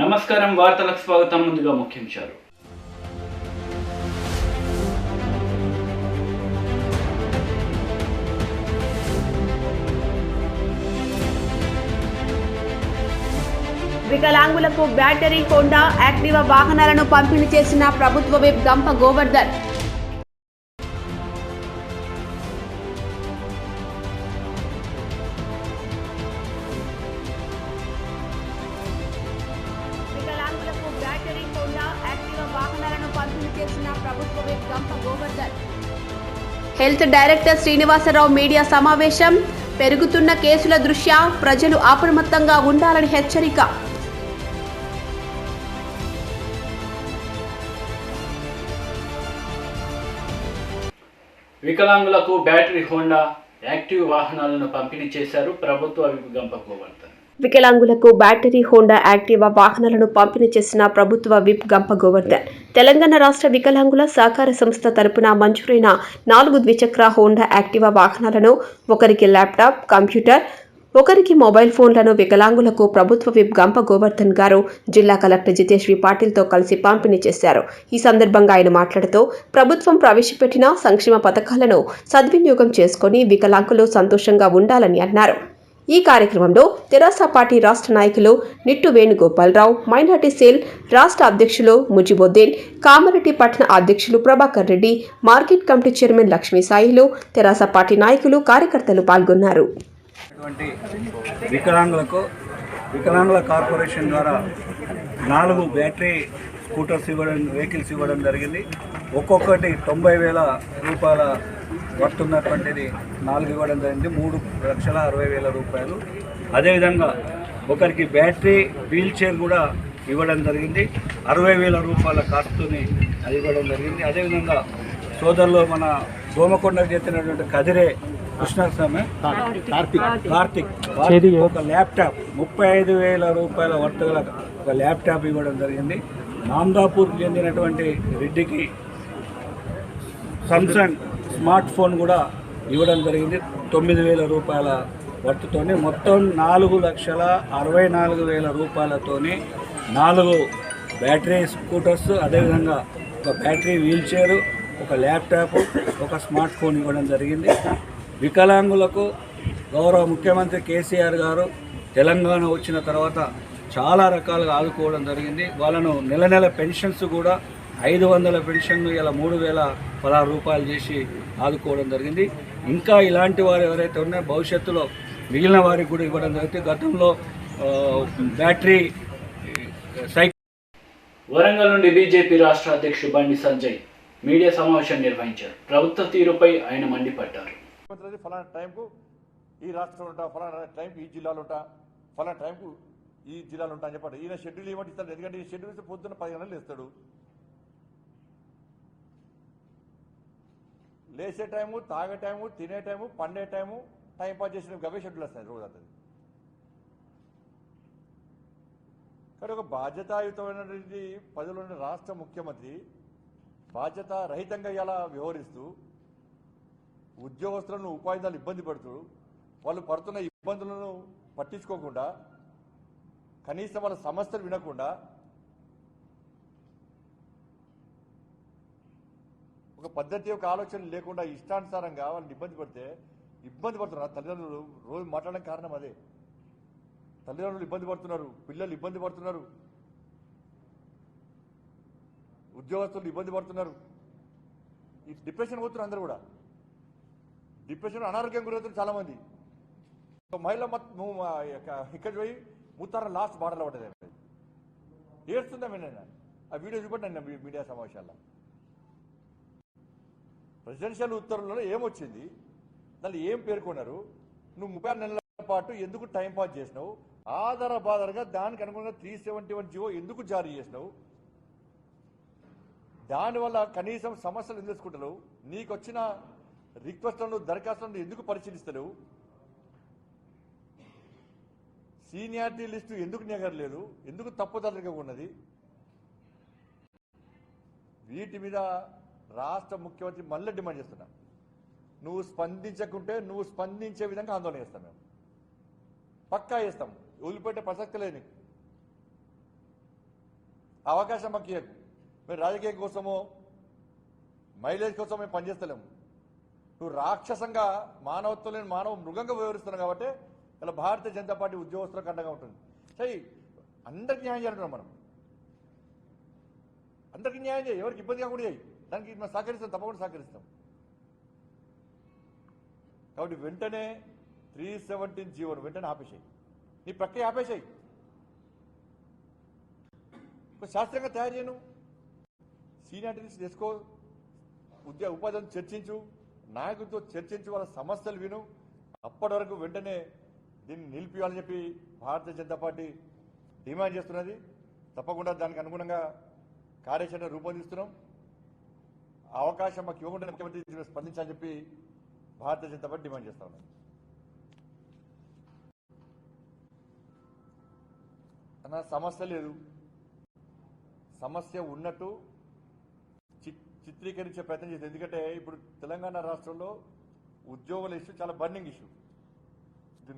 నమస్కారం వార్తలకు స్వాగతం. ముందుగా ముఖ్యాంశాలు. వికలాంగులకు బ్యాటరీ హోండా యాక్టివా వాహనాలను పంపిణీ చేసిన ప్రభుత్వ విప్ గంప గోవర్ధన్. వికలాంగులకు బ్యాటరీ హోండా యాక్టివా వాహనాలను పంపిణీ చేసిన ప్రభుత్వ whip Gampa Govardhan. Health director Srinivasarao media సమావేశం. పెరుగుతున్న కేసుల దృష్ట్యా ప్రజలు అప్రమత్తంగా ఉండాలని హెచ్చరిక. వికలాంగులకు బ్యాటరీ హోండా యాక్టివ్ వాహనాలను పంపిణీ చేశారు ప్రభుత్వ విప్ గంప గోవర్ధన్. వికలాంగులకు బ్యాటరీ హోండా యాక్టివా వాహనాలను పంపిణీ చేసిన ప్రభుత్వ విప్ గంప గోవర్ధన్. తెలంగాణ రాష్ట్ర వికలాంగుల సహకార సంస్థ తరపున మంజూరైన 4 ద్విచక్ర హోండా యాక్టివా వాహనాలను, ఒకరికి ల్యాప్టాప్, కంప్యూటర్, ఒకరికి మొబైల్ ఫోన్లను వికలాంగులకు ప్రభుత్వ విప్ గంప గోవర్ధన్ గారు జిల్లా కలెక్టర్ జితేష్ వి పాటిల్తో కలిసి పంపిణీ చేశారు. ఈ సందర్భంగా ఆయన మాట్లాడుతూ, ప్రభుత్వం ప్రవేశపెట్టిన సంక్షేమ పథకాలను సద్వినియోగం చేసుకుని వికలాంగులు సంతోషంగా ఉండాలని అన్నారు. ఈ కార్యక్రమంలో తెరాస పార్టీ రాష్ట్ర నాయకులు నిట్టు వేణుగోపాలరావు, మైనార్టీ సెల్ రాష్ట్ర అధ్యక్షులు ముజిబుద్దీన్, కామారెడ్డి పట్టణ అధ్యక్షులు Prabhakar Reddy, market committee chairman Lakshmi Sailu, TRS party నాయకులు, కార్యకర్తలు పాల్గొన్నారు. వికలాంగుల కార్పొరేషన్ ద్వారా 4 బ్యాటరీ స్కూటర్స్ వెహికల్స్ ఇవ్వడం జరిగింది. ఒక్కొక్కటి 90,000 రూపాయల వర్తున్నటువంటిది 4 ఇవ్వడం జరిగింది. 3,60,000 రూపాయలు. అదేవిధంగా ఒకరికి బ్యాటరీ వీల్ చైర్ కూడా ఇవ్వడం జరిగింది. 60,000 రూపాయల కాస్ట్ని అది ఇవ్వడం జరిగింది. అదేవిధంగా సోదరులు మన దోమకొండకు చెందినటువంటి కదిరే కృష్ణస్వామి కార్తిక్ ఒక ల్యాప్టాప్ 35,000 రూపాయల వర్తగల ఒక ల్యాప్టాప్ ఇవ్వడం జరిగింది. నాందాపూర్కి చెందినటువంటి రెడ్డికి సామ్సంగ్ స్మార్ట్ ఫోన్ కూడా ఇవ్వడం జరిగింది 9,000 రూపాయల వర్తుతోని. మొత్తం 4,64,000 రూపాయలతోని 4 బ్యాటరీ స్కూటర్స్, అదేవిధంగా ఒక బ్యాటరీ వీల్ చైరు, ఒక ల్యాప్టాప్, ఒక స్మార్ట్ ఫోన్ ఇవ్వడం జరిగింది. వికలాంగులకు గౌరవ ముఖ్యమంత్రి కేసీఆర్ గారు తెలంగాణ వచ్చిన తర్వాత చాలా రకాలుగా ఆదుకోవడం జరిగింది. వాళ్ళను నెల పెన్షన్స్ కూడా 500 పెన్షన్ను ఇలా 3,016 రూపాయలు చేసి ఆదుకోవడం జరిగింది. ఇంకా ఇలాంటి వారు ఎవరైతే ఉన్నారో భవిష్యత్తులో మిగిలిన వారికి కూడా ఇవ్వడం జరుగుతుంది. గతంలో బ్యాటరీ సైకిల్. వరంగల్ నుండి బీజేపీ రాష్ట్ర అధ్యక్షుడు బండి సంజయ్ మీడియా సమావేశం నిర్వహించారు. ప్రభుత్వ తీరుపై ఆయన మండిపడ్డారు. ఫలానా టైంకు ఈ రాష్ట్రంలో ఉంటా, ఫలానా టైంకు ఈ జిల్లాలో ఉంటా, ఫలానా టైంకు ఈ జిల్లాలో ఉంటా అని చెప్పాడు. ఈయన షెడ్యూల్ ఏమంటే ఇస్తాడు. ఎందుకంటే ఈ షెడ్యూల్ ఇస్తే పొద్దున్న 10 గంటలు ఇస్తాడు. లేచే టైము, తాగే టైము, తినే టైము, పండే టైము, టైం పాస్ చేసిన అవే షెడ్యూల్ వస్తాయి రోజు అతను. కానీ ఒక బాధ్యతాయుతమైనటువంటి పదవిలోని రాష్ట్ర ముఖ్యమంత్రి బాధ్యత రహితంగా ఇలా వ్యవహరిస్తూ ఉద్యోగస్తులను, ఉపాధ్యాయులు ఇబ్బంది పడుతూ వాళ్ళు పడుతున్న ఇబ్బందులను పట్టించుకోకుండా, కనీసం వాళ్ళ సమస్యలు వినకుండా ఒక పద్ధతి, ఒక ఆలోచన లేకుండా ఇష్టానుసారంగా వాళ్ళని ఇబ్బంది పడుతున్నారు. తల్లిదండ్రులు రోజు మాట్లాడడానికి కారణం అదే. తల్లిదండ్రులు ఇబ్బంది పడుతున్నారు, పిల్లలు ఇబ్బంది పడుతున్నారు, ఉద్యోగస్తులు ఇబ్బంది పడుతున్నారు. ఈ డిప్రెషన్ పోతున్నారు. అందరూ కూడా డిప్రెషన్, అనారోగ్యం గురవుతున్నారు చాలా మంది. మహిళ ఇక్కడ పోయి ముత్తారం లాస్ట్ బాటలో పడ్డది, ఏడుస్తుందా నేను ఆ వీడియో చూపండి మీడియా సమావేశాల్లో. ప్రెసిడెన్షియల్ ఉత్తర్వులలో ఏమొచ్చింది, దాన్ని ఏం పేర్కొన్నారు, నువ్వు 36 నెలల పాటు ఎందుకు టైం పాస్ చేసినావు, ఆధారబాధారుగా దానికి అనుగుణంగా 371 జీవో ఎందుకు జారీ చేసినావు, దానివల్ల కనీసం సమస్యలు ఎందుకు తెలుసుకుంటలేవు, నీకు వచ్చిన రిక్వెస్ట్లను, దరఖాస్తులను ఎందుకు పరిశీలిస్తలేవు, సీనియారిటీ లిస్టు ఎందుకు నెగరలేదు, ఎందుకు తప్పుదలగా ఉన్నది. వీటి మీద రాష్ట్ర ముఖ్యమంత్రి మళ్ళీ డిమాండ్ చేస్తున్నా. నువ్వు స్పందించకుంటే నువ్వు స్పందించే విధంగా ఆందోళన చేస్తాం. మేము పక్కా చేస్తాం, వదిలిపెట్టే ప్రసక్తి లేదు. అవకాశం మాకు ఇవ్వకు. మీరు రాజకీయం కోసమో మైలేజ్ కోసం మేము పనిచేస్తలేము. నువ్వు రాక్షసంగా మానవత్వం లేని మానవ మృగంగా వ్యవహరిస్తున్నావు కాబట్టి ఇలా భారతీయ జనతా పార్టీ ఉద్యోగస్తులకు అండగా ఉంటుంది. సరే అందరికి న్యాయం చేయాలంటున్నాం మనం. అందరికీ న్యాయం చేయి, ఎవరికి ఇబ్బంది కాకుండా చేయి. దానికి మనం సహకరిస్తాం, తప్పకుండా సహకరిస్తాం. కాబట్టి వెంటనే 317 జీవోను వెంటనే ఆపేసాయి, నీ ప్రక్రియ ఆపేసాయి. శాస్త్రంగా తయారు చేయను, సీనియారిటీస్ తెచ్చుకో, ఉపాధిని చర్చించు, నాయకులతో చర్చించు, వాళ్ళ సమస్యలు విను. అప్పటి వరకు వెంటనే దీన్ని నిలిపియాలని చెప్పి భారతీయ జనతా పార్టీ డిమాండ్ చేస్తున్నది. తప్పకుండా దానికి అనుగుణంగా కార్యాచరణ రూపొందిస్తున్నాం. అవకాశం మాకు ఇవ్వకుండా ముఖ్యమంత్రి స్పందించాలని చెప్పి భారతీయ జనతా పార్టీ డిమాండ్ చేస్తా ఉన్నాం. అన్న సమస్య లేదు, సమస్య ఉన్నట్టు చిత్రీకరించే ప్రయత్నం చేస్తుంది. ఎందుకంటే ఇప్పుడు తెలంగాణ రాష్ట్రంలో ఉద్యోగుల ఇష్యూ చాలా బర్నింగ్ ఇష్యూ.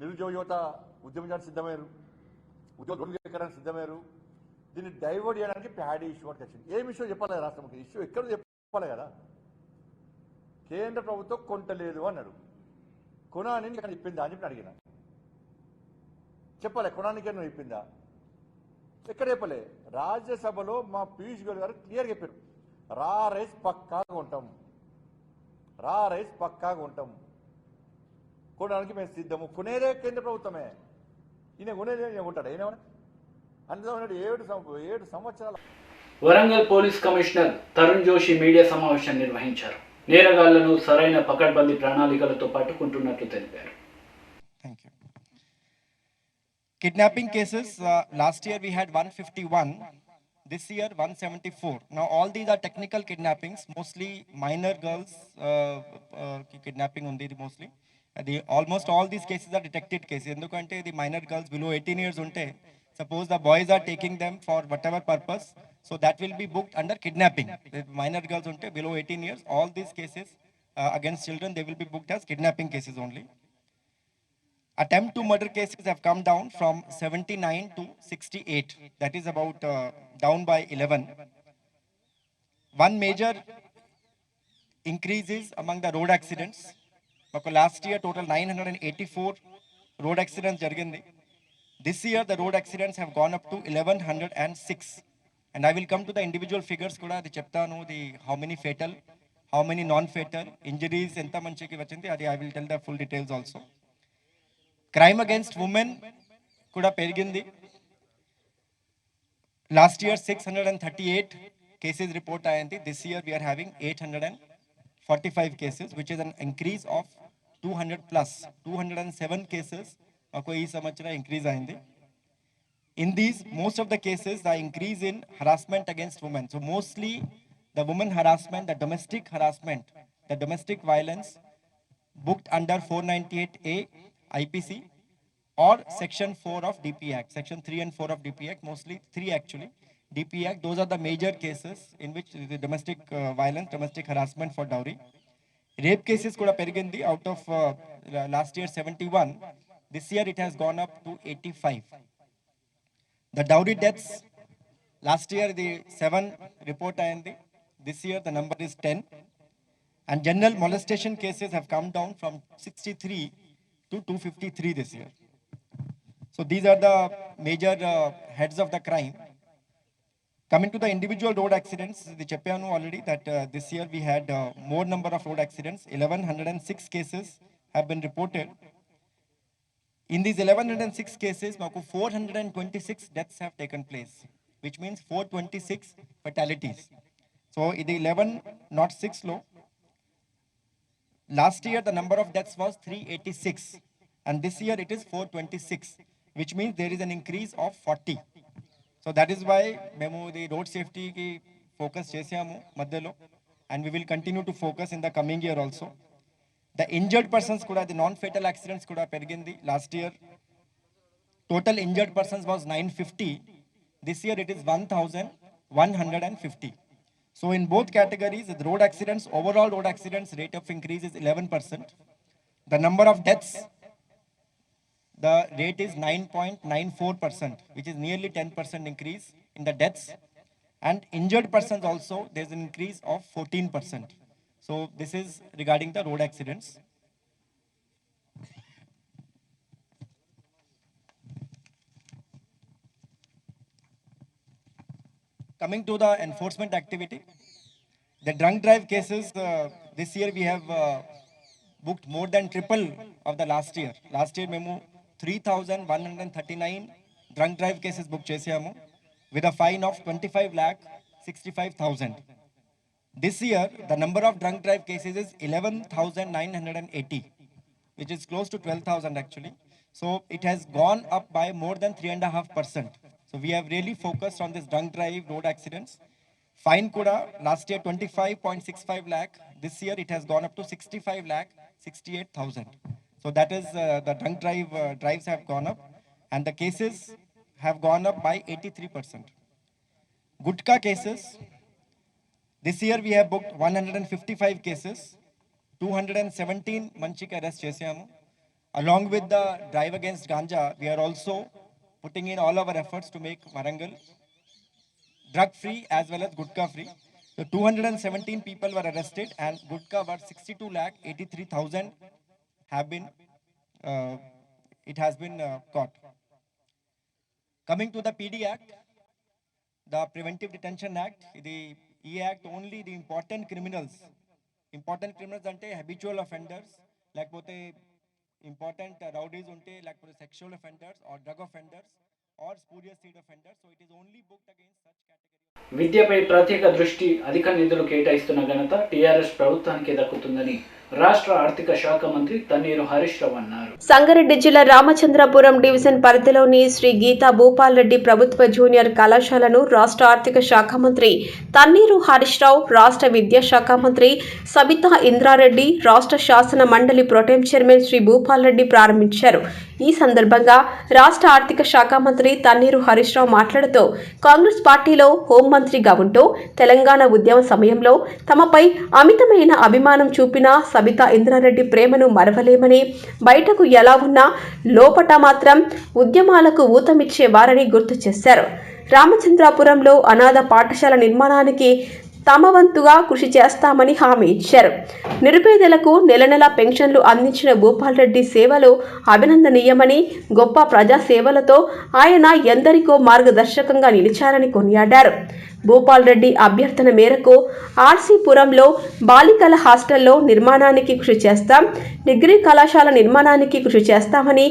నిరుద్యోగ యువత ఉద్యమం చేయడానికి సిద్ధమయ్యారు, ఉద్యోగం ఎక్కడానికి సిద్ధమయ్యారు. దీన్ని డైవర్ట్ చేయడానికి ప్యాడీ ఇష్యూ అంటే వచ్చింది. ఏం ఇష్యూ చెప్పాలి రాష్ట్రంకి? ఇష్యూ ఎక్కడ చెప్పాలి కదా. కేంద్ర ప్రభుత్వం కొంటలేదు అన్నాడు, కొనాని ఇక్కడ ఇప్పిందా అని చెప్పి అడిగిన. చెప్పాలి, కొనానికి నువ్వు ఇప్పిందా? ఎక్కడ చెప్పలే. రాజ్యసభలో మా పీయూష్ గోయల్ గారు క్లియర్గా చెప్పారు, రా రైస్ పక్కాగా ఉంటాం, రా రైస్ పక్కాగా ఉంటాం, కొనడానికి మేము సిద్ధము. కొనేదే కేంద్ర ప్రభుత్వమే, ఈయన కొనేదే ఉంటాడు. అయినా అందులో 7 సంవత్సరాల. Warangal police commissioner Tarun Joshi media సమావేశం నిర్వహించారు. నేరగాళ్లను సరైన పకడ్బందీ ప్రణాళికలతో పట్టుకుంటున్నట్లు తెలిపారు. Thank you. Kidnapping cases, last year we had 151, this year 174. Now all these are technical kidnappings, mostly minor girls kidnapping undi mostly. Almost all these cases are detected cases. Endukante the minor girls below 18 years unte, suppose the boys are taking them for whatever purpose, so that will be booked under kidnapping. The minor girls unte below 18 years, all these cases against children, they will be booked as kidnapping cases only. Attempt to murder cases have come down from 79 to 68. That is about down by 11. One major increase is among the road accidents. Last year total 984 road accidents jarigindi. This year the road accidents have gone up to 1106. And I will come to the individual figures kuda adi cheptanu, the how many fatal, how many non-fatal, injuries enta manchiki vachindi, adi I will tell the full details also. Crime against women kuda perigindi. Last year 638 cases report ayindi. This year we are having 845 cases, which is an increase of 200 plus. 207 cases mako ee samvatsara increase ayindi. In these, most of the cases, the increase in harassment against women. So mostly the women harassment, the domestic harassment, the domestic violence booked under 498A IPC or Section 4 of DP Act. Section 3 and 4 of DP Act, mostly 3 actually. DP Act, those are the major cases in which the domestic violence, domestic harassment for dowry. Rape cases kuda perigindi. Out of last year 71, this year it has gone up to 85. The dowry deaths, last year the 7 report ayindi. This year the number is 10. And general molestation cases have come down from 63 to 253 this year. So these are the major heads of the crime. Coming to the individual road accidents, the Chepianu already that this year we had more number of road accidents. 1106 cases have been reported. In these 1106 cases, 426 deaths have taken place, which means 426 fatalities. So in the 1106 law, last year the number of deaths was 386, and this year it is 426, which means there is an increase of 40. So that is why memo the road safety ki focus chesamu madhyalo, and we will continue to focus in the coming year also. The injured persons kuda, the non-fatal accidents kuda perigindi. Last year total injured persons was 950. This year it is 1150. So in both categories, the road accidents, overall road accidents rate of increase is 11%. The number of deaths, the rate is 9.94%, which is nearly 10% increase in the deaths. And injured persons also, there's an increase of 14%. So this is regarding the road accidents. Coming to the enforcement activity, the drunk drive cases, this year we have booked more than triple of the last year. Last year, memo 3,139 drunk drive cases booked chesamu with a fine of 25,65,000. This year, the number of drunk drive cases is 11,980, which is close to 12,000 actually. So it has gone up by more than 3.5%. So we have really focused on this drunk drive road accidents. Fine kuda last year 25.65 lakh. This year it has gone up to 65 lakh 68,000. So that is the drunk drives have gone up, and the cases have gone up by 83%. Gutka cases. This year we have booked 155 cases, 217 manchik arrest chesamu. Along with the drive against ganja, we are also putting in all our efforts to make Warangal drug free as well as Gutka free. So 217 people were arrested, and Gutka were 62,83,000 have been caught. Coming to the PD Act, the Preventive Detention Act, the E Act only the important criminals ante habitual offenders, lekapothe important rowdies unte, lekapothe sexual offenders or drug offenders or spurious seed offenders. So it is only booked against such category. విద్యపై ప్రత్యేక దృష్టి, అధిక నిధులు కేటాయిస్తున్న ఘనత TRS ప్రభుత్వానికే దక్కుతుందని రాష్ట్ర ఆర్థిక శాఖ మంత్రి తన్నీరు హరీష్ రావు అన్నారు. సంగారెడ్డి జిల్లా రామచంద్రపురం డివిజన్ పరిధిలోని శ్రీ గీతా భూపాల్ రెడ్డి ప్రభుత్వ జూనియర్ కళాశాలను రాష్ట్ర ఆర్థిక శాఖ మంత్రి తన్నీరు హరీష్ రావు, రాష్ట్ర విద్యాశాఖ మంత్రి సబితా ఇంద్రారెడ్డి, రాష్ట్ర శాసన మండలి ప్రొటెం చైర్మన్ శ్రీ భూపాల్ రెడ్డి ప్రారంభించారు. ఈ సందర్భంగా రాష్ట్ర ఆర్థిక శాఖ మంత్రి తన్నీరు హరీష్ రావు మాట్లాడుతూ, కాంగ్రెస్ పార్టీలో హోంమంత్రిగా ఉంటూ తెలంగాణ ఉద్యమ సమయంలో తమపై అమితమైన అభిమానం చూపిన సబితా ఇంద్రారెడ్డి ప్రేమను మరవలేమని, బయటకు ఎలా ఉన్నా లోపట మాత్రం ఉద్యమాలకు ఊతమిచ్చేవారని గుర్తు చేశారు. రామచంద్రాపురంలో అనాథ పాఠశాల నిర్మాణానికి తమ వంతుగా కృషి చేస్తామని హామీ ఇచ్చారు. నిరుపేదలకు నెల నెలా పెన్షన్లు అందించిన భూపాల్ రెడ్డి సేవలు అభినందనీయమని, గొప్ప ప్రజా సేవలతో ఆయన ఎందరికో మార్గదర్శకంగా నిలిచారని కొనియాడారు. భూపాల్ రెడ్డి అభ్యర్థన మేరకు ఆర్సీపురంలో బాలికల హాస్టల్లో నిర్మాణానికి కృషి చేస్తాం, డిగ్రీ కళాశాల నిర్మాణానికి కృషి చేస్తామని,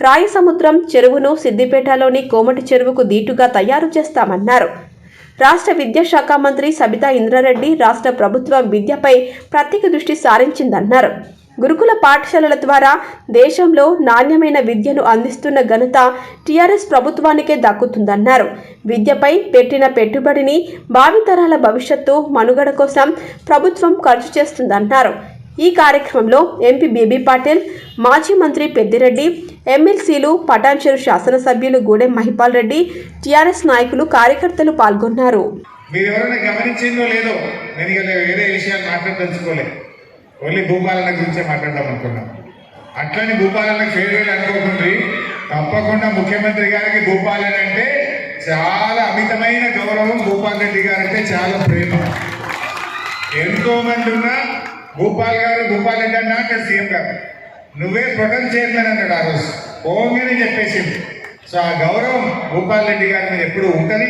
రాయసముద్రం చెరువును సిద్దిపేటలోని కోమటి చెరువుకు దీటుగా తయారు చేస్తామన్నారు. రాష్ట్ర విద్యాశాఖ మంత్రి సబితా ఇంద్రారెడ్డి రాష్ట్ర ప్రభుత్వం విద్యపై ప్రత్యేక దృష్టి సారించిందన్నారు. గురుకుల పాఠశాలల ద్వారా దేశంలో నాణ్యమైన విద్యను అందిస్తున్న ఘనత టీఆర్ఎస్ ప్రభుత్వానికే దక్కుతుందన్నారు. విద్యపై పెట్టిన పెట్టుబడిని భావితరాల భవిష్యత్తు మనుగడ కోసం ప్రభుత్వం ఖర్చు చేస్తుందన్నారు. ఈ కార్యక్రమంలో ఎంపీ బేబీ పాటిల్, మాజీ మంత్రి పెద్దిరెడ్డి, ఎమ్మెల్సీలు, పటాన్చెరు శాసనసభ్యులు గూడెం మహిపాల్ రెడ్డి, టీఆర్ఎస్ నాయకులు, కార్యకర్తలు పాల్గొన్నారు. మీరెవరైనా గమనించిందో లేదో, నేను వేరే విషయాలు మాట్లాడదలుచుకోలేదు, ఓన్లీ భూపాలన గురించే మాట్లాడదాం అనుకున్నాం. అట్లని భూపాలన ఫేర్వెల్ అనుకోకుండా తప్పకుండా ముఖ్యమంత్రి గారికి భూపాలన అంటే చాలా అమితమైన గౌరవం, భూపాల్ రెడ్డి గారంటే చాలా ప్రేమ. ఎంతో మంది ఉన్నా భూపాల్ రెడ్డి అన్నా అంటాడు సీఎం గారు, నువ్వే ప్రొటెం చైర్మన్ అన్నాడు ఆ రోజు, ఓంగానే చెప్పేసింది. సో ఆ గౌరవం భూపాల్ రెడ్డి గారి మీద ఎప్పుడు ఉంటుంది.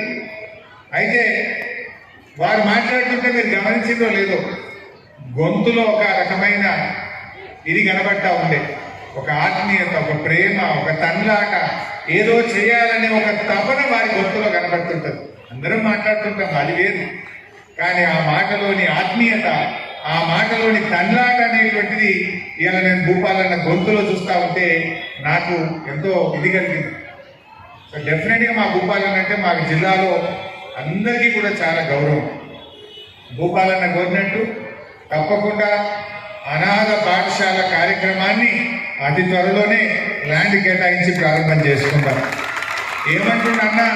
అయితే వారు మాట్లాడుతుంటే మీరు గమనించిందో లేదో, గొంతులో ఒక రకమైన ఇది కనబడతా ఉండే, ఒక ఆత్మీయత, ఒక ప్రేమ, ఒక తన్లాట, ఏదో చేయాలనే ఒక తపన వారి గొంతులో కనబడుతుంటుంది. అందరం మాట్లాడుతుంటాం, అది వేరు. కానీ ఆ మాటలోని ఆత్మీయత, ఆ మాటలోని తన్లాట అనేటువంటిది ఇవాళ నేను భూపాలన్న గొంతులో చూస్తూ ఉంటే నాకు ఎంతో ఇది కలిగింది. సో డెఫినెట్గా మా భూపాలన్న అంటే మా జిల్లాలో అందరికీ కూడా చాలా గౌరవం. భూపాలన్న కోరినట్టు తప్పకుండా అనాథ పాఠశాల కార్యక్రమాన్ని అతి త్వరలోనే ల్యాండ్ కేటాయించి ప్రారంభం చేసుకుంటాం. ఏమంటున్నా,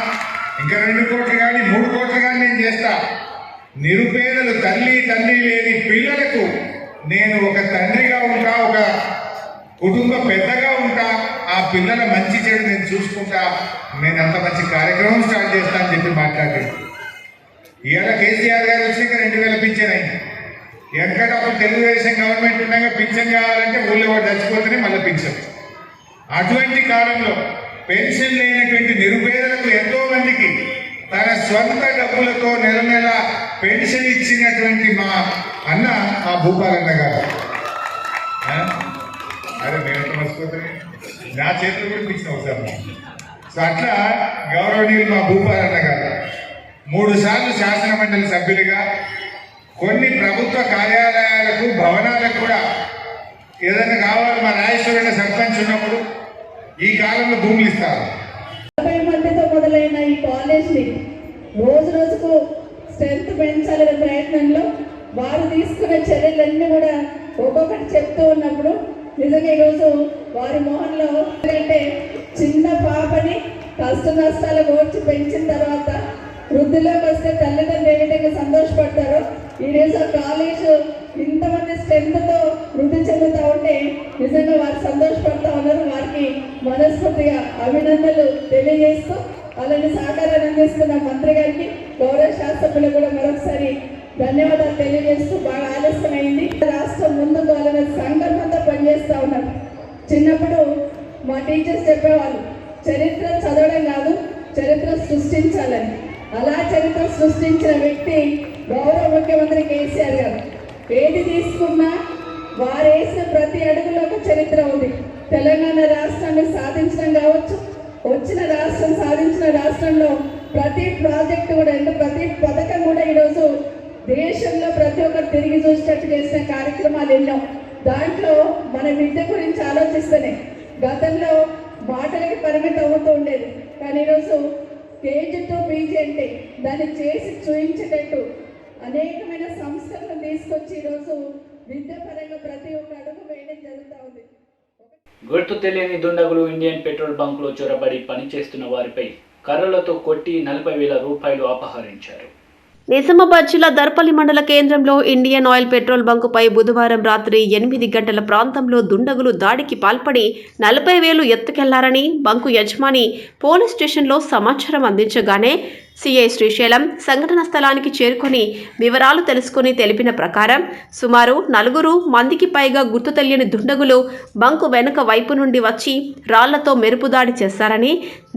ఇంకా 2 కోట్లు కానీ 3 కోట్లు కానీ నేను చేస్తా. నిరుపేదలు తల్లి లేని పిల్లలకు నేను ఒక తండ్రిగా ఉంటా, ఒక కుటుంబ పెద్దగా ఉంటా, ఆ పిల్లల మంచి చెడు నేను చూసుకుంటా, నేను అంత మంచి కార్యక్రమం స్టార్ట్ చేస్తా అని చెప్పి మాట్లాడాడు. ఇవాళ కేసీఆర్ గారు వచ్చినాక 2000 పింఛన్ అయింది. వెనకట అప్పుడు తెలుగుదేశం గవర్నమెంట్ ఉండగా పింఛన్ కావాలంటే ఊళ్ళో వాడు చచ్చిపోతేనే మళ్ళీ పింఛన్. అటువంటి కాలంలో పెన్షన్ లేనటువంటి నిరుపేదలకు ఎంతో మందికి తన స్వంత డబ్బులతో నెల నెల పెన్షన్ ఇచ్చినటువంటి మా అన్న మా భూపాలన్న గారు. అరే నేను మర్చిపోతాను, నా చేతులు కూడా ఇచ్చిన అవసరం. సో అట్లా గౌరవనీయులు మా భూపాలన్న గారు 3 సార్లు శాసన మండలి సభ్యులుగా కొన్ని ప్రభుత్వ కార్యాలయాలకు భవనాలకు కూడా ఏదైనా కావాలి మా రాజేశ్వరుల సర్పంచ్ ఉన్నప్పుడు ఈ కాలంలో భూములు ఇస్తారు. 40 మందితో మొదలైన ఈ కాలేజ్ని రోజు రోజుకు స్ట్రెంత్ పెంచాలనే ప్రయత్నంలో వారు తీసుకునే చర్యలన్నీ కూడా ఒక్కొక్కటి చెప్తూ ఉన్నప్పుడు నిజంగా ఈరోజు వారి మొహంలో అంటే చిన్న పాపని కష్ట నష్టాలు ఓర్చి పెంచిన తర్వాత వృద్ధిలోకి వస్తే తల్లిదండ్రులు ఏ విధంగా సంతోషపడతారో ఈరోజు కాలేజ్ ఇంతమంది స్ట్రెంత్తో వృద్ధి చెందుతూ ఉంటే నిజంగా వారు సంతోషపడతా ఉన్నారు. వారికి మనస్ఫూర్తిగా అభినందనలు తెలియజేస్తూ అలాంటి సహకారాన్ని అందిస్తున్న మంత్రి గారికి గౌరవ శాసనసభ్యులు కూడా మరొకసారి ధన్యవాదాలు తెలియజేస్తూ బాగా ఆలస్యమైంది. రాష్ట్రం ముందుకు వాళ్ళ సంకల్పంతో పనిచేస్తూ ఉన్నారు. చిన్నప్పుడు మా టీచర్స్ చెప్పేవాళ్ళు చరిత్ర చదవడం కాదు చరిత్ర సృష్టించాలని. అలా చరిత్ర సృష్టించిన వ్యక్తి గౌరవ ముఖ్యమంత్రి కేసీఆర్ గారు. ఏది తీసుకున్నా వారు వేసిన ప్రతి అడుగులో ఒక చరిత్ర ఉంది. తెలంగాణ రాష్ట్రాన్ని సాధించడం కావచ్చు, వచ్చిన రాష్ట్రం సాధించిన రాష్ట్రంలో ప్రతి ప్రాజెక్టు కూడా ప్రతి పథకం కూడా ఈరోజు దేశంలో ప్రతి ఒక్కరు తిరిగి చూసేటట్టు చేసిన కార్యక్రమాలు ఎన్నో. దాంట్లో మన విద్య గురించి ఆలోచిస్తేనే గతంలో మాటలకి పరిమితం అవుతూ ఉండేది, కానీ ఈరోజు కేజీ టు పీజీ అంటే దాన్ని చేసి చూపించేటట్టు అనేకమైన సంస్థలను తీసుకొచ్చి ఈరోజు విద్యాపరంగా ప్రతి ఒక్క అడుగు వేయడం జరుగుతూ ఉంది. గుర్తు తెలియని దుండగులు ఇండియన్ పెట్రోల్ బంకులో చొరబడి పనిచేస్తున్న వారిపై కర్రలతో కొట్టి 40,000 రూపాయలు అపహరించారు. నిజామాబాద్ జిల్లా దర్పల్లి మండల కేంద్రంలో ఇండియన్ ఆయిల్ పెట్రోల్ బంకుపై బుధవారం రాత్రి 8 గంటల ప్రాంతంలో దుండగులు దాడికి పాల్పడి 40,000 ఎత్తుకెళ్లారని బంకు యజమాని పోలీస్ స్టేషన్లో సమాచారం అందించగానే సిఐ శ్రీశైలం సంఘటన స్థలానికి చేరుకొని వివరాలు తెలుసుకుని తెలిపిన ప్రకారం సుమారు 4 మందికి పైగా గుర్తు తెలియని దుండగులు బంకు వెనుక వైపు నుండి వచ్చి రాళ్లతో మెరుపు దాడి చేశారని,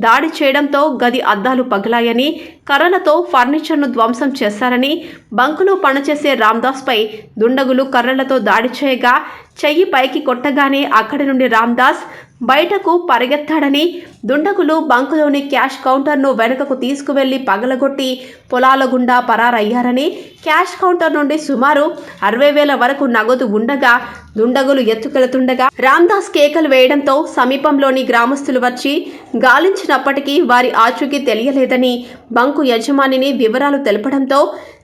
దాడి చేయడంతో గది అద్దాలు పగిలాయని, కర్రలతో ఫర్నిచర్ను ధ్వంసం చేశారని, బంకులో పనిచేసే రామ్దాస్పై దుండగులు కర్రలతో దాడి చేయగా చెయ్యి పైకి కొట్టగానే అక్కడి నుండి రామ్దాస్ బయటకు పరిగెత్తాడని, దుండగులు బంకులోని క్యాష్ కౌంటర్ను వెనుకకు తీసుకువెళ్లి పగలగొట్టి పొలాల గుండా పరారయ్యారని, క్యాష్ కౌంటర్ నుండి సుమారు 60,000 వరకు నగదు ఉండగా దుండగులు ఎత్తుకెళ్తుండగా రామ్దాస్ కేకలు వేయడంతో సమీపంలోని గ్రామస్తులు వచ్చి గాలించినప్పటికీ వారి ఆచూకీ తెలియలేదని బంకు యజమానిని వివరాలు తెలపడంతో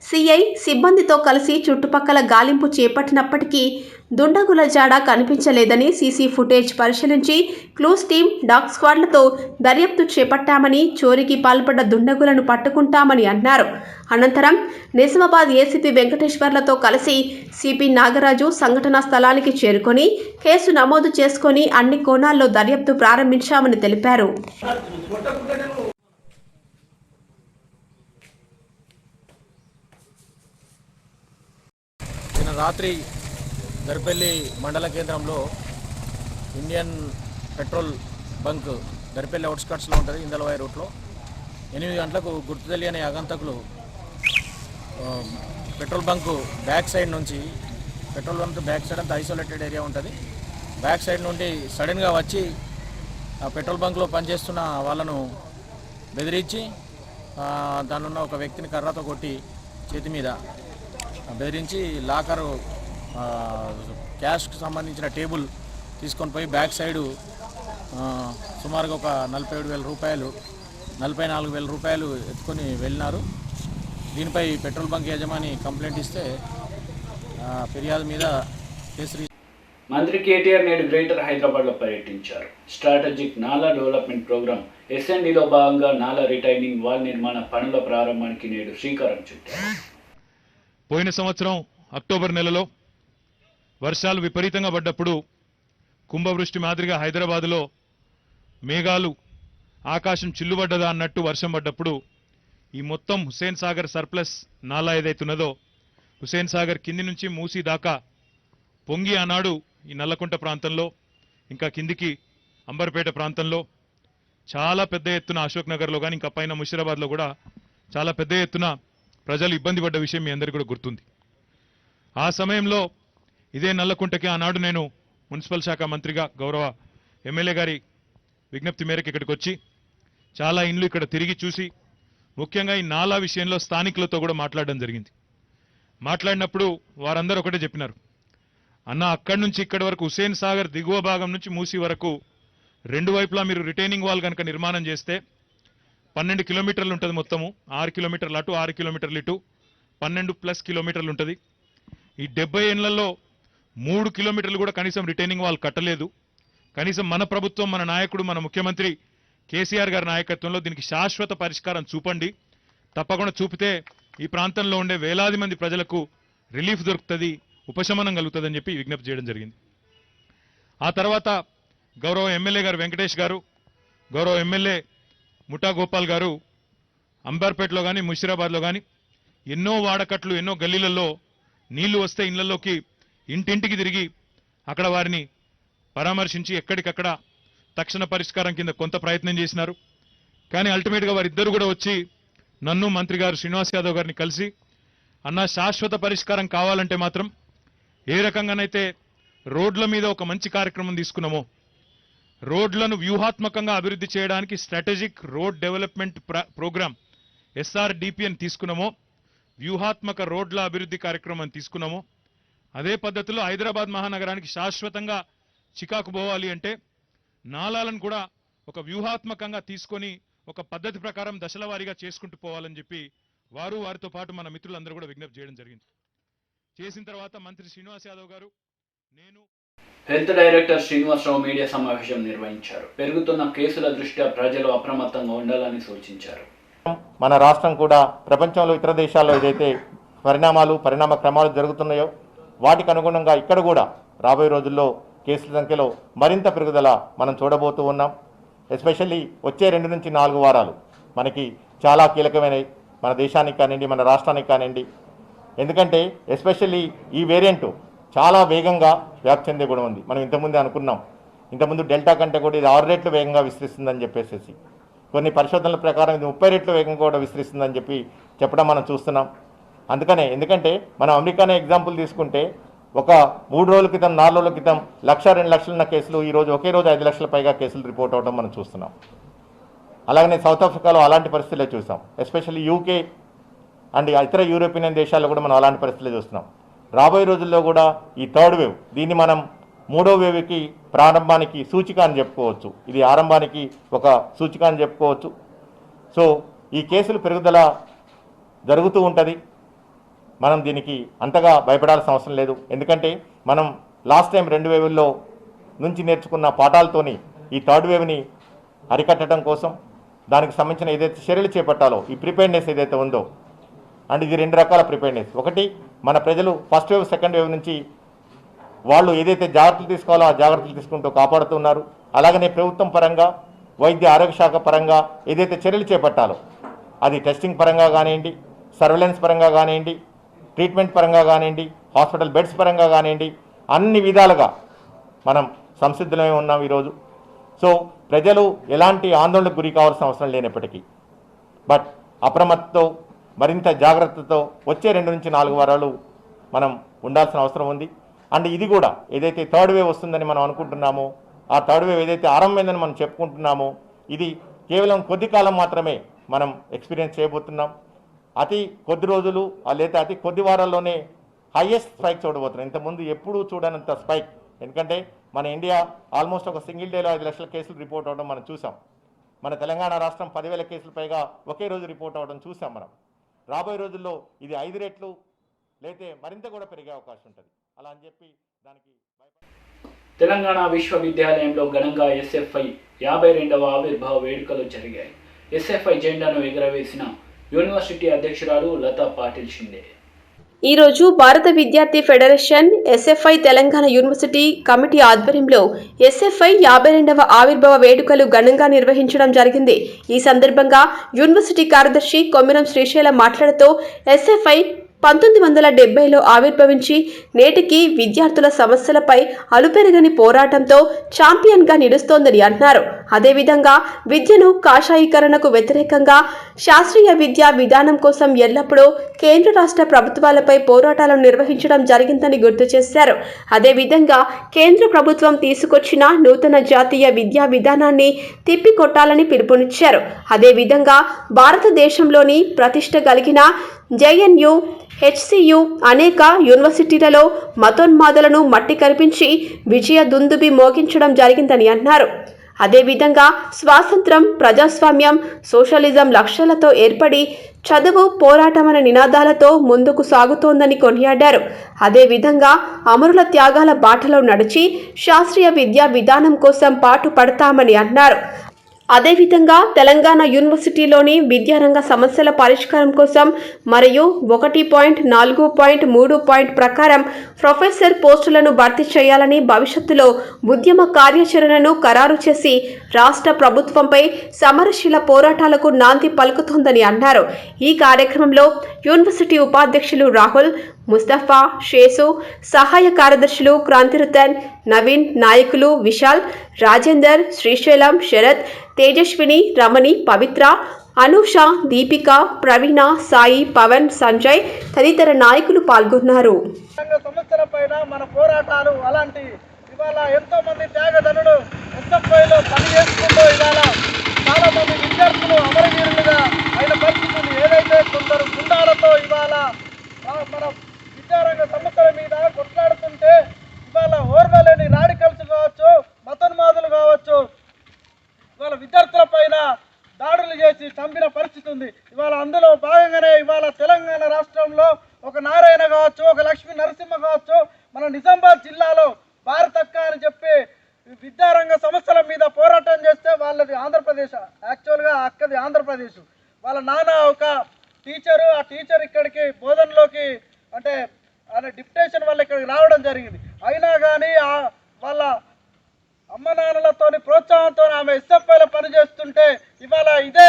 సిఐ సిబ్బందితో కలిసి చుట్టుపక్కల గాలింపు చేపట్టినప్పటికీ దుండగుల జాడ కనిపించలేదని, సీసీ ఫుటేజ్ పరిశీలించి క్లూస్ టీం, డాగ్ స్క్వాడ్లతో దర్యాప్తు చేపట్టామని, చోరీకి పాల్పడ్డ దుండగులను పట్టుకుంటామని అన్నారు. అనంతరం నిజామాబాద్ ఏసీపీ వెంకటేశ్వర్లతో కలిసి సిపి నాగరాజు సంఘటనా స్థలానికి చేరుకొని కేసు నమోదు చేసుకొని అన్ని కోణాల్లో దర్యాప్తు ప్రారంభించామని తెలిపారు. రాత్రి దర్పల్లి మండల కేంద్రంలో ఇండియన్ పెట్రోల్ బంక్ దర్పల్లి అవుట్స్కట్స్లో ఉంటుంది, ఇందలవాయి రూట్లో 8 గంటలకు గుర్తు తెలియని ఆగంతకులు పెట్రోల్ బంకు బ్యాక్ సైడ్ నుంచి, పెట్రోల్ బంక్ బ్యాక్ సైడ్ అంతా ఐసోలేటెడ్ ఏరియా ఉంటుంది, బ్యాక్ సైడ్ నుండి సడన్గా వచ్చి ఆ పెట్రోల్ బంక్లో పనిచేస్తున్న వాళ్ళను బెదిరించి దానిలో ఒక వ్యక్తిని కర్రతో కొట్టి చేతి మీద బెదిరించి లాకరు క్యాష్కి సంబంధించిన టేబుల్ తీసుకొని పోయి బ్యాక్ సైడు సుమారుగా ఒక 47,000 రూపాయలు 44,000 రూపాయలు ఎత్తుకొని వెళ్ళినారు. దీనిపై పెట్రోల్ బంక్ యజమాని కంప్లైంట్ ఇస్తే ఫిర్యాదు మీద కేసు. మంత్రి కేటీఆర్ నేడు గ్రేటర్ హైదరాబాద్లో పర్యటించారు. స్ట్రాటజిక్ నాలా డెవలప్మెంట్ ప్రోగ్రాం ఎస్ఎన్డీలో భాగంగా నాలా రిటైనింగ్ వాల్ నిర్మాణ పనుల ప్రారంభానికి నేడు శ్రీకారం చుట్టారు. పోయిన సంవత్సరం అక్టోబర్ నెలలో వర్షాలు విపరీతంగా పడ్డప్పుడు కుంభవృష్టి మాదిరిగా హైదరాబాదులో మేఘాలు ఆకాశం చిల్లుబడ్డదా అన్నట్టు వర్షం పడ్డప్పుడు ఈ మొత్తం హుస్సేన్ సాగర్ సర్ప్లస్ నాలా ఏదైతున్నదో హుస్సేన్ సాగర్ కింది నుంచి మూసి దాకా పొంగి ఆనాడు ఈ నల్లకుంట ప్రాంతంలో ఇంకా కిందికి అంబర్పేట ప్రాంతంలో చాలా పెద్ద ఎత్తున అశోక్ నగర్లో కానీ ఇంకా పైన ముషిరాబాద్లో కూడా చాలా పెద్ద ఎత్తున ప్రజలు ఇబ్బంది పడ్డ విషయం మీ అందరికీ కూడా గుర్తుంది. ఆ సమయంలో ఇదే నల్లకుంటకి ఆనాడు నేను మున్సిపల్ శాఖ మంత్రిగా గౌరవ ఎమ్మెల్యే గారి విజ్ఞప్తి మేరకు ఇక్కడికి వచ్చి చాలా ఇండ్లు ఇక్కడ తిరిగి చూసి ముఖ్యంగా ఈ నాలా విషయంలో స్థానికులతో కూడా మాట్లాడడం జరిగింది. మాట్లాడినప్పుడు వారందరూ ఒకటే చెప్పినారు, అన్న అక్కడి నుంచి ఇక్కడి వరకు హుస్సేన్ సాగర్ దిగువ భాగం నుంచి మూసి వరకు రెండు వైపులా మీరు రిటైనింగ్ వాల్ కనుక నిర్మాణం చేస్తే 12 కిలోమీటర్లు ఉంటుంది. మొత్తము 6 కిలోమీటర్లు అటు 6 కిలోమీటర్లు ఇటు 12+ కిలోమీటర్లు ఉంటుంది. ఈ 70 ఏళ్లలో 3 కిలోమీటర్లు కూడా కనీసం రిటైనింగ్ వాల్ కట్టలేదు. కనీసం మన ప్రభుత్వం, మన నాయకుడు, మన ముఖ్యమంత్రి కేసీఆర్ గారి నాయకత్వంలో దీనికి శాశ్వత పరిష్కారం చూపండి, తప్పకుండా చూపితే ఈ ప్రాంతంలో ఉండే వేలాది మంది ప్రజలకు రిలీఫ్ దొరుకుతుంది, ఉపశమనం కలుగుతుందని చెప్పి విజ్ఞప్తి చేయడం జరిగింది. ఆ తర్వాత గౌరవ ఎమ్మెల్యే గారు వెంకటేష్ గారు, గౌరవ ఎమ్మెల్యే ముఠా గోపాల్ గారు అంబర్పేటలో కానీ ముషిరాబాద్లో కానీ ఎన్నో వాడకట్లు, ఎన్నో గల్లీలలో నీళ్లు వస్తే ఇళ్లలోకి ఇంటింటికి తిరిగి అక్కడ వారిని పరామర్శించి ఎక్కడికక్కడ తక్షణ పరిష్కారం కింద కొంత ప్రయత్నం చేసినారు. కానీ అల్టిమేట్గా వారిద్దరు కూడా వచ్చి నన్ను, మంత్రి గారు శ్రీనివాస్ యాదవ్ గారిని కలిసి, అన్న శాశ్వత పరిష్కారం కావాలంటే మాత్రం ఏ రకంగానైతే రోడ్ల మీద ఒక మంచి కార్యక్రమం తీసుకున్నామో, రోడ్లను వ్యూహాత్మకంగా అభివృద్ధి చేయడానికి స్ట్రాటజిక్ రోడ్ డెవలప్మెంట్ ప్రోగ్రామ్ SRDPని తీసుకున్నామో, వ్యూహాత్మక రోడ్ల అభివృద్ధి కార్యక్రమం తీసుకున్నామో, అదే పద్ధతిలో హైదరాబాద్ మహానగరానికి శాశ్వతంగా చికాకు పోవాలి అంటే నాలాలను కూడా ఒక వ్యూహాత్మకంగా తీసుకొని ఒక పద్ధతి ప్రకారం దశల వారీగా చేసుకుంటూ పోవాలని చెప్పి వారితో పాటు మన మిత్రులందరూ కూడా విజ్ఞప్తి చేయడం జరిగింది. చేసిన తర్వాత మంత్రి శ్రీనివాస్ యాదవ్ గారు, నేను హెల్త్ డైరెక్టర్ శ్రీనివాసరావు మీడియా సమావేశం నిర్వహించారు. పెరుగుతున్న కేసుల దృష్ట్యా ప్రజలు అప్రమత్తంగా ఉండాలని సూచించారు. మన రాష్ట్రం కూడా ప్రపంచంలో ఇతర దేశాల్లో ఏదైతే పరిణామ క్రమాలు జరుగుతున్నాయో వాటికి అనుగుణంగా ఇక్కడ కూడా రాబోయే రోజుల్లో కేసుల సంఖ్యలో మరింత పెరుగుదల మనం చూడబోతూ ఉన్నాం. ఎస్పెషల్లీ వచ్చే 2 నుంచి 4 వారాలు మనకి చాలా కీలకమైనవి, మన దేశానికి కానివ్వండి, మన రాష్ట్రానికి కానివ్వండి. ఎందుకంటే ఎస్పెషల్లీ ఈ వేరియంట్ చాలా వేగంగా వ్యాప్తి చెందే కూడా ఉంది. మనం ఇంతకుముందే అనుకున్నాం, ఇంతకుముందు డెల్టా కంటే కూడా ఇది 6 రెట్లు వేగంగా విస్తరిస్తుందని చెప్పేసి, కొన్ని పరిశోధనల ప్రకారం ఇది 30 రెట్లు వేగంగా కూడా విస్తరిస్తుందని చెప్పడం మనం చూస్తున్నాం. ఎందుకంటే మనం అమెరికానే ఎగ్జాంపుల్ తీసుకుంటే ఒక 3 రోజుల క్రితం, 4 రోజుల క్రితం 1,00,000, 2 లక్షలు ఉన్న కేసులు ఈరోజు ఒకే రోజు 5 లక్షల పైగా కేసులు రిపోర్ట్ అవడం మనం చూస్తున్నాం. అలాగనే సౌత్ ఆఫ్రికాలో అలాంటి పరిస్థితులే చూసాం. ఎస్పెషల్లీ UK అండ్ ఇతర యూరోపియన్ దేశాల్లో కూడా మనం అలాంటి పరిస్థితులే చూస్తున్నాం. రాబోయే రోజుల్లో కూడా ఈ 3rd వేవ్, దీన్ని మనం 3వ వేవ్కి ప్రారంభానికి సూచిక అని చెప్పుకోవచ్చు. ఇది ఆరంభానికి ఒక సూచిక అని చెప్పుకోవచ్చు. సో ఈ కేసులు పెరుగుదల జరుగుతూ ఉంటుంది. మనం దీనికి అంతగా భయపడాల్సిన అవసరం లేదు. ఎందుకంటే మనం లాస్ట్ టైం 2 వేవుల్లో నుంచి నేర్చుకున్న పాఠాలతోని ఈ 3rd వేవ్ని అరికట్టడం కోసం దానికి సంబంధించిన ఏదైతే చర్యలు చేపట్టాలో, ఈ ప్రిపేర్నెస్ ఏదైతే ఉందో, అండ్ ఇది 2 రకాల ప్రిపేర్నెస్. ఒకటి, మన ప్రజలు ఫస్ట్ వేవ్, సెకండ్ వేవ్ నుంచి వాళ్ళు ఏదైతే జాగ్రత్తలు తీసుకోవాలో ఆ జాగ్రత్తలు తీసుకుంటూ కాపాడుతున్నారు. అలాగనే ప్రభుత్వం పరంగా, వైద్య ఆరోగ్య శాఖ పరంగా ఏదైతే చర్యలు చేపట్టాలో, అది టెస్టింగ్ పరంగా కానివ్వండి, సర్వేలెన్స్ పరంగా కానివ్వండి, ట్రీట్మెంట్ పరంగా కానివ్వండి, హాస్పిటల్ బెడ్స్ పరంగా కానివ్వండి, అన్ని విధాలుగా మనం సంసిద్ధులమే ఉన్నాం ఈరోజు. సో ప్రజలు ఎలాంటి ఆందోళనకు గురి కావాల్సిన అవసరం లేనప్పటికీ, బట్ అప్రమత్తతో, మరింత జాగ్రత్తతో వచ్చే 2 నుంచి 4 వారాలు మనం ఉండాల్సిన అవసరం ఉంది. అండ్ ఇది కూడా ఏదైతే 3rd వేవ్ వస్తుందని మనం అనుకుంటున్నామో, ఆ 3rd వేవ్ ఏదైతే ఆరంభమైందని మనం చెప్పుకుంటున్నామో, ఇది కేవలం కొద్ది కాలం మాత్రమే మనం ఎక్స్పీరియన్స్ చేయబోతున్నాం. అతి కొద్ది రోజులు లేదా అతి కొద్ది వారాల్లోనే హైయెస్ట్ స్పైక్ చూడబోతున్నాం. ఇంతకుముందు ఎప్పుడూ చూడనంత స్పైక్. ఎందుకంటే మన ఇండియా ఆల్మోస్ట్ ఒక సింగిల్ డేలో 5 లక్షల కేసులు రిపోర్ట్ అవ్వడం మనం చూసాం. మన తెలంగాణ రాష్ట్రం 10,000 కేసులు పైగా ఒకే రోజు రిపోర్ట్ అవ్వడం చూసాం మనం. రాబోయే రోజుల్లో ఇది 5 రెట్లు లేతే మరింత కూడా పెరిగే అవకాశం ఉంటుంది. అలా అని చెప్పి దానికి తెలంగాణ విశ్వవిద్యాలయంలో ఘనంగా SFI 52వ ఆవిర్భావ వేడుకలు జరిగాయి. SFI జెండాను ఎగురవేసిన యూనివర్సిటీ అధ్యక్షురాలు లతా పాటిల్ షిండే. ఈరోజు భారత విద్యార్థి federation SFI Telangana university committee ఆధ్వర్యంలో ఎస్ఎఫ్ఐ 52వ ఆవిర్భావ వేడుకలు ఘనంగా నిర్వహించడం జరిగింది. ఈ సందర్భంగా యూనివర్సిటీ కార్యదర్శి కొమ్మిరం శ్రీశైలం మాట్లాడుతూ ఎస్ఎఫ్ఐ 1970లో ఆవిర్భవించి నేటికి విద్యార్థుల సమస్యలపై అలుపెరగని పోరాటంతో ఛాంపియన్గా నిలుస్తోందని అన్నారు. అదేవిధంగా విద్యను కాషాయీకరణకు వ్యతిరేకంగా శాస్త్రీయ విద్యా విధానం కోసం ఎల్లప్పుడూ కేంద్ర రాష్ట్ర ప్రభుత్వాలపై పోరాటాలను నిర్వహించడం జరిగిందని గుర్తు చేశారు. అదేవిధంగా కేంద్ర ప్రభుత్వం తీసుకొచ్చిన నూతన జాతీయ విద్యా విధానాన్ని తిప్పికొట్టాలని పిలుపునిచ్చారు. అదేవిధంగా భారతదేశంలోని ప్రతిష్ట కలిగిన జేఎన్యూ, హెచ్సియు అనేక యూనివర్సిటీలలో మతోన్మాదులను మట్టి కల్పించి విజయ దుందుబి మోగించడం జరిగిందని అన్నారు. అదేవిధంగా స్వాతంత్రం, ప్రజాస్వామ్యం, సోషలిజం లక్ష్యాలతో ఏర్పడి చదువు పోరాటమనే నినాదాలతో ముందుకు సాగుతోందని కొనియాడారు. అదేవిధంగా అమరుల త్యాగాల బాటలో నడిచి శాస్త్రీయ విద్యా విధానం కోసం పాటుపడతామని అన్నారు. అదేవిధంగా తెలంగాణ యూనివర్సిటీలోని విద్యారంగ సమస్యల పరిష్కారం కోసం మరియు 1.4.3 ప్రకారం ప్రొఫెసర్ పోస్టులను భర్తీ చేయాలని భవిష్యత్తులో ఉద్యమ కార్యాచరణను ఖరారు చేసి రాష్ట్ర ప్రభుత్వంపై సమరశీల పోరాటాలకు నాంది పలుకుతోందని అన్నారు. ఈ కార్యక్రమంలో యూనివర్సిటీ ఉపాధ్యక్షులు రాహుల్, ముస్తఫా, షేసు, సహాయ కార్యదర్శులు క్రాంతిరతన్, నవీన్, నాయకులు విశాల్, రాజేందర్, శ్రీశైలం, శరత్, తేజస్విని, రమణి, పవిత్ర, అనూష, దీపిక, ప్రవీణ, సాయి, పవన్, సంజయ్ తదితర నాయకులు పాల్గొన్నారు. సమస్యలపైన మన పోరాటాలు అలాంటి ఇవాళ ఎంతో మంది త్యాగదనులు ఎస్ఎఫ్ఐలో పనిచేసుకుంటూ ఇవాళ చాలా మంది విద్యార్థులు అమరవీరులుగా అయిన పరిస్థితులు ఏదైతే కొందరు గుండాలతో ఇవాళ మన విద్యారంగ సమస్యల మీద కొట్లాడుతుంటే ఇవాళ ఓర్వలేని రాడికల్స్ కావచ్చు, మతోన్మాదులు కావచ్చు, ఇవాళ విద్యార్థుల పైన దాడులు చేసి చంపిన పరిస్థితి ఉంది. ఇవాళ అందులో భాగంగానే ఇవాళ తెలంగాణ రాష్ట్రంలో ఒక నారాయణ కావచ్చు, ఒక లక్ష్మీ నరసింహ కావచ్చు, మన నిజామాబాద్ జిల్లాలో భారతక్క అని చెప్పి విద్యారంగ సమస్యల మీద పోరాటం చేస్తే వాళ్ళది ఆంధ్రప్రదేశ్, యాక్చువల్గా అక్కది ఆంధ్రప్రదేశ్. వాళ్ళ నాన్న ఒక టీచరు, ఆ టీచర్ ఇక్కడికి బోధనలోకి అంటే ఆయన డిప్యుటేషన్ వల్ల ఇక్కడికి రావడం జరిగింది. అయినా కానీ వాళ్ళ అమ్మ నాన్నలతో ప్రోత్సాహంతో ఆమె ఎస్ఎఫ్ఐలో పనిచేస్తుంటే ఇవాళ ఇదే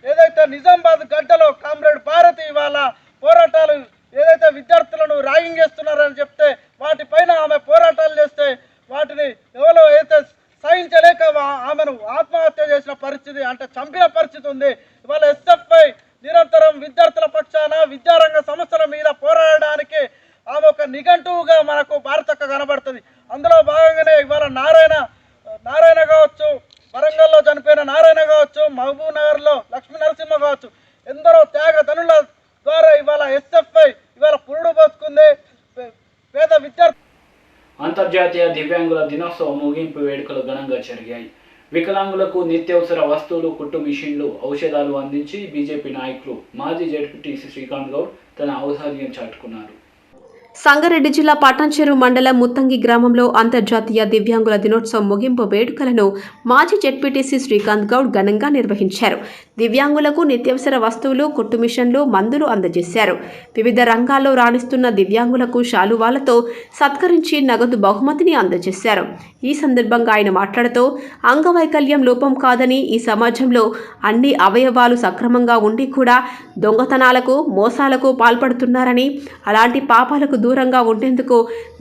ఏదైతే నిజామాబాద్ గడ్డలో కామ్రేడ్ భారతి ఇవాళ పోరాటాలు ఏదైతే విద్యార్థులను ర్యాగింగ్ చేస్తున్నారని చెప్తే వాటిపైన ఆమె పోరాటాలు చేస్తే వాటిని ఎవరో అయితే సహించలేక ఆమెను ఆత్మహత్య చేసిన పరిస్థితి, అంటే చంపిన పరిస్థితి ఉంది. ఇవాళ ఎస్ఎఫ్ఐ నిరంతరం విద్యార్థుల పక్షాన విద్యారంగ సమస్యల మీద పోరాడడానికి ఆమె ఒక నిఘంటువుగా మనకు భారతక్క కనబడుతుంది. అందులో భాగంగానే ఇవాళ నారాయణ కావచ్చు, వరంగల్లో చనిపోయిన నారాయణ కావచ్చు, మహబూబ్ నగర్లో లక్ష్మీ నరసింహ కావచ్చు, ఎందరో త్యాగధనుల ద్వారా ఇవాళ ఎస్ఎఫ్ఐ ఇవాళ పురుడు పోసుకుంది. పేద విద్యార్థి అంతర్జాతీయ దివ్యాంగుల దినోత్సవం ముగింపు వేడుకలు ఘనంగా జరిగాయి. వికలాంగులకు నిత్యావసర వస్తువులు, కుట్టు మిషన్లు, ఔషధాలు అందించి బీజేపీ నాయకులు మాజీ జడ్పీటీసీ శ్రీకాంత్ గౌడ్ తన ఔదార్యం చాటుకున్నారు. సంగారెడ్డి జిల్లా పటాన్చెరు మండలం ముత్తంగి గ్రామంలో అంతర్జాతీయ దివ్యాంగుల దినోత్సవం ముగింపు వేడుకలను మాజీ జెడ్పీటీసీ శ్రీకాంత్ గౌడ్ ఘనంగా నిర్వహించారు. దివ్యాంగులకు నిత్యావసర వస్తువులు, కుట్టు మిషన్లు, మందులు అందజేశారు. వివిధ రంగాల్లో రాణిస్తున్న దివ్యాంగులకు శాలువాలతో సత్కరించి నగదు బహుమతిని అందజేశారు. ఈ సందర్భంగా ఆయన మాట్లాడుతూ అంగవైకల్యం లోపం కాదని, ఈ సమాజంలో అన్ని అవయవాలు సక్రమంగా ఉండి కూడా దొంగతనాలకు, మోసాలకు పాల్పడుతున్నారని, అలాంటి పాపాలకు దూరంగా ఉండేందుకు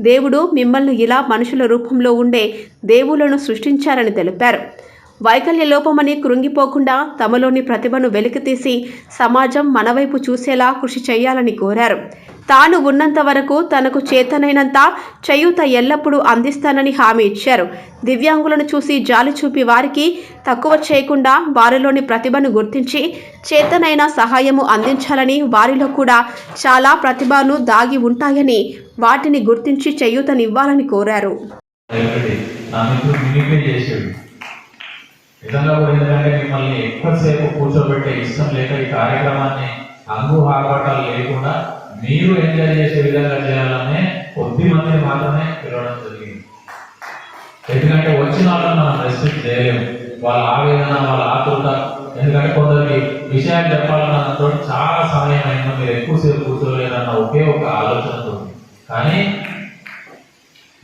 దేవుడు మిమ్మల్ని ఇలా మనుషుల రూపంలో ఉండే దేవుళ్లను సృష్టించారని తెలిపారు. వైకల్య లోపమని కృంగిపోకుండా తమలోని ప్రతిభను వెలికితీసి సమాజం మనవైపు చూసేలా కృషి చేయాలని కోరారు. తాను ఉన్నంత వరకు తనకు చేతనైనంత చేయూత ఎల్లప్పుడూ అందిస్తానని హామీ ఇచ్చారు. దివ్యాంగులను చూసి జాలి చూపి వారికి తక్కువ చేయకుండా వారిలోని ప్రతిభను గుర్తించి చేతనైన సహాయము అందించాలని, వారిలో కూడా చాలా ప్రతిభను దాగి ఉంటాయని వాటిని గుర్తించి చేయూతనివ్వాలని కోరారు. నిజంగా కూడా ఎందుకంటే మిమ్మల్ని ఎక్కువసేపు కూర్చోబెట్టే ఇష్టం లేక ఈ కార్యక్రమాన్ని అంగు ఆర్భాటాలు లేకుండా మీరు ఎంజాయ్ చేసే విధంగా చేయాలనే కొద్ది మందిని మాత్రమే పిలవడం జరిగింది. ఎందుకంటే వచ్చిన వాళ్ళని మనం రెస్ట్రిక్ట్ చేయలేము. వాళ్ళ ఆవేదన, వాళ్ళ ఆతృత ఎందుకంటే కొందరికి విషయాలు చెప్పాలన్నతో చాలా సమయం అయిందో మీరు ఎక్కువసేపు కూర్చోలేదన్న ఒకే ఒక ఆలోచనతో. కానీ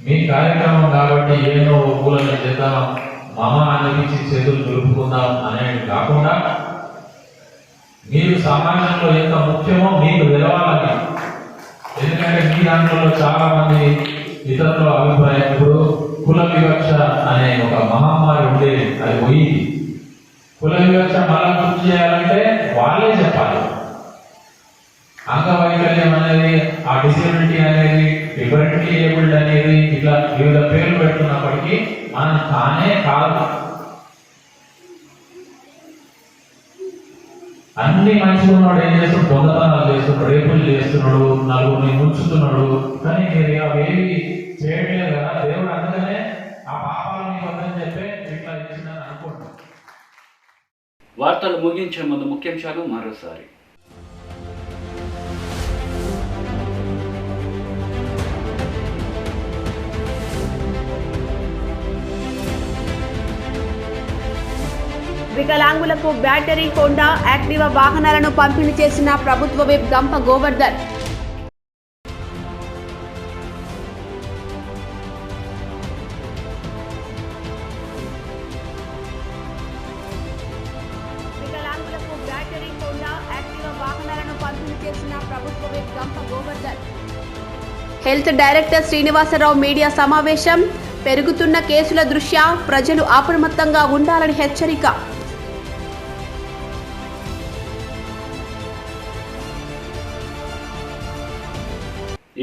మీ కార్యక్రమం కాబట్టి ఏదో పూలను చేద్దాం మామ అనిపించి చేతులు దులుపుకుందాం అనేది కాకుండా మీరు సమాజంలో ఎంత ముఖ్యమో మీకు తెలవాలని. ఎందుకంటే మీ దాంట్లో చాలా మంది ఇతరుల అభిప్రాయం, ఇప్పుడు కుల వివక్ష అనే ఒక మహమ్మారి ఉండేది, అది పోయింది. కుల వివక్ష మళ్ళా గుర్తు చేయాలంటే వాళ్ళే చెప్పాలి. అంగవైకల్యం అనేది, ఆ డిసేబిలిటీ అనేది, డిఫరెంట్లీ ఏబుల్డ్ అనేది, ఇట్లా వివిధ పేర్లు పెడుతున్నప్పటికీ మనం తానే కాదు. అన్ని మంచిగా ఉన్నాడు, ఏం చేస్తున్నాడు, దొంగతనాలు చేస్తున్నాడు, రేపులు చేస్తున్నాడు, నలుగురిని ముంచుతున్నాడు, కానీ మీరు అవేవి చేయట్లేదు కదా. దేవుడు అందుకనే ఆ పాపాలు మీకు వద్దని చెప్పే ఇట్లా ఇచ్చిందని అనుకుంటున్నాను. వార్తలు ముగించే ముందు ముఖ్యాంశాలు మరోసారి. వికలాంగులకు బ్యాటరీ హోండా యాక్టివా వాహనాలను పంపిణీ చేసిన ప్రభుత్వ విప్ గంప గోవర్ధన్. వికలాంగులకు బ్యాటరీ హోండా యాక్టివా వాహనాలను పంపిణీ చేసిన ప్రభుత్వ whip Gampa Govardhan. Health director Srinivasarao media సమావేశం. పెరుగుతున్న కేసుల దృష్ట్యా ప్రజలు అప్రమత్తంగా ఉండాలని హెచ్చరిక.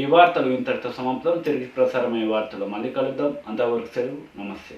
ఈ వార్తలు ఇంతటితో సమాప్తం. తిరిగి ప్రసారమయ్యే వార్తలు మళ్ళీ కలుద్దాం. అంతవరకు సెలవు. నమస్తే.